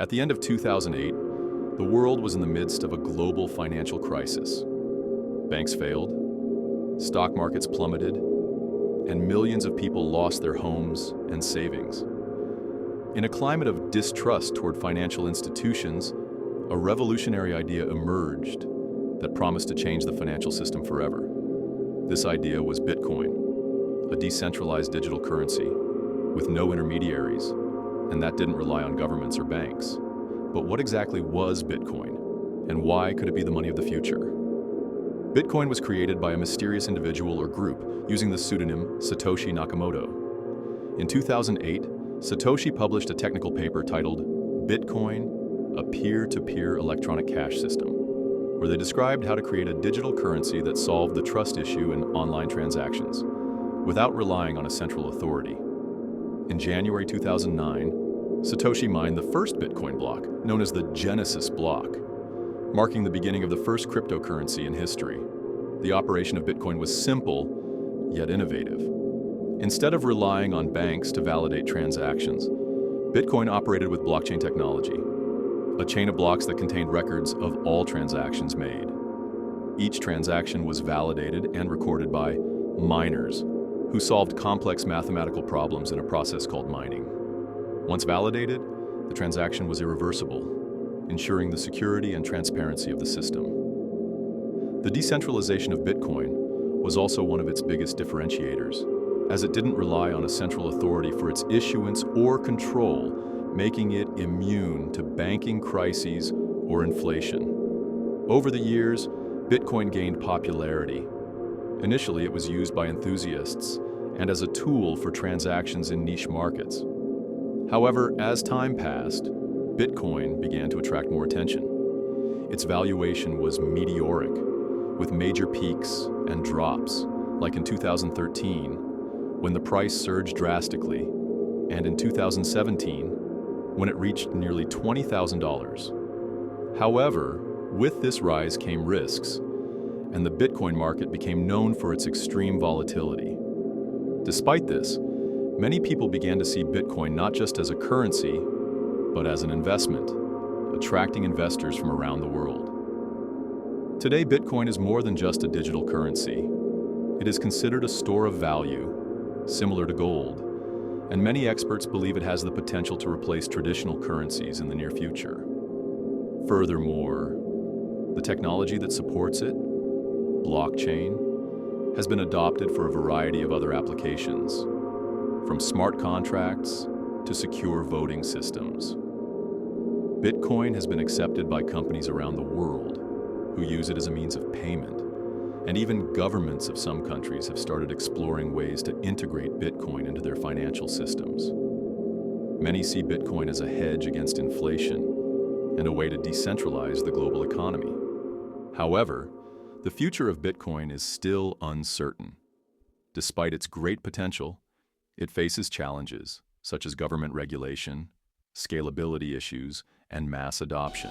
At the end of 2008, the world was in the midst of a global financial crisis. Banks failed, stock markets plummeted, and millions of people lost their homes and savings. In a climate of distrust toward financial institutions, a revolutionary idea emerged that promised to change the financial system forever. This idea was Bitcoin, a decentralized digital currency with no intermediaries, and that didn't rely on governments or banks. But what exactly was Bitcoin, and why could it be the money of the future? Bitcoin was created by a mysterious individual or group using the pseudonym Satoshi Nakamoto. In 2008, Satoshi published a technical paper titled Bitcoin, a peer-to-peer electronic cash system, where they described how to create a digital currency that solved the trust issue in online transactions, without relying on a central authority. In January 2009, Satoshi mined the first Bitcoin block, known as the Genesis block, marking the beginning of the first cryptocurrency in history. The operation of Bitcoin was simple, yet innovative. Instead of relying on banks to validate transactions, Bitcoin operated with blockchain technology, a chain of blocks that contained records of all transactions made. Each transaction was validated and recorded by miners, who solved complex mathematical problems in a process called mining. Once validated, the transaction was irreversible, ensuring the security and transparency of the system. The decentralization of Bitcoin was also one of its biggest differentiators, as it didn't rely on a central authority for its issuance or control, making it immune to banking crises or inflation. Over the years, Bitcoin gained popularity. Initially, it was used by enthusiasts and as a tool for transactions in niche markets. However, as time passed, Bitcoin began to attract more attention. Its valuation was meteoric, with major peaks and drops, like in 2013, when the price surged drastically, and in 2017, when it reached nearly $20,000. However, with this rise came risks, and the Bitcoin market became known for its extreme volatility. Despite this, many people began to see Bitcoin not just as a currency, but as an investment, attracting investors from around the world. Today, Bitcoin is more than just a digital currency. It is considered a store of value, similar to gold, and many experts believe it has the potential to replace traditional currencies in the near future. Furthermore, the technology that supports it, blockchain, has been adopted for a variety of other applications, from smart contracts to secure voting systems. Bitcoin has been accepted by companies around the world who use it as a means of payment, and even governments of some countries have started exploring ways to integrate Bitcoin into their financial systems. Many see Bitcoin as a hedge against inflation and a way to decentralize the global economy. However, the future of Bitcoin is still uncertain. Despite its great potential, it faces challenges such as government regulation, scalability issues, and mass adoption.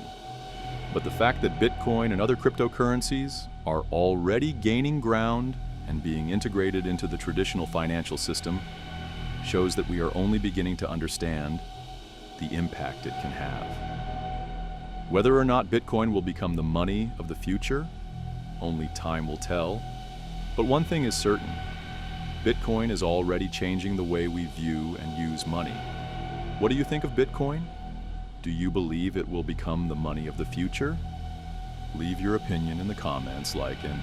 But the fact that Bitcoin and other cryptocurrencies are already gaining ground and being integrated into the traditional financial system shows that we are only beginning to understand the impact it can have. Whether or not Bitcoin will become the money of the future, only time will tell. But one thing is certain: Bitcoin is already changing the way we view and use money. What do you think of Bitcoin? Do you believe it will become the money of the future? Leave your opinion in the comments, like and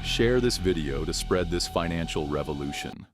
share this video to spread this financial revolution.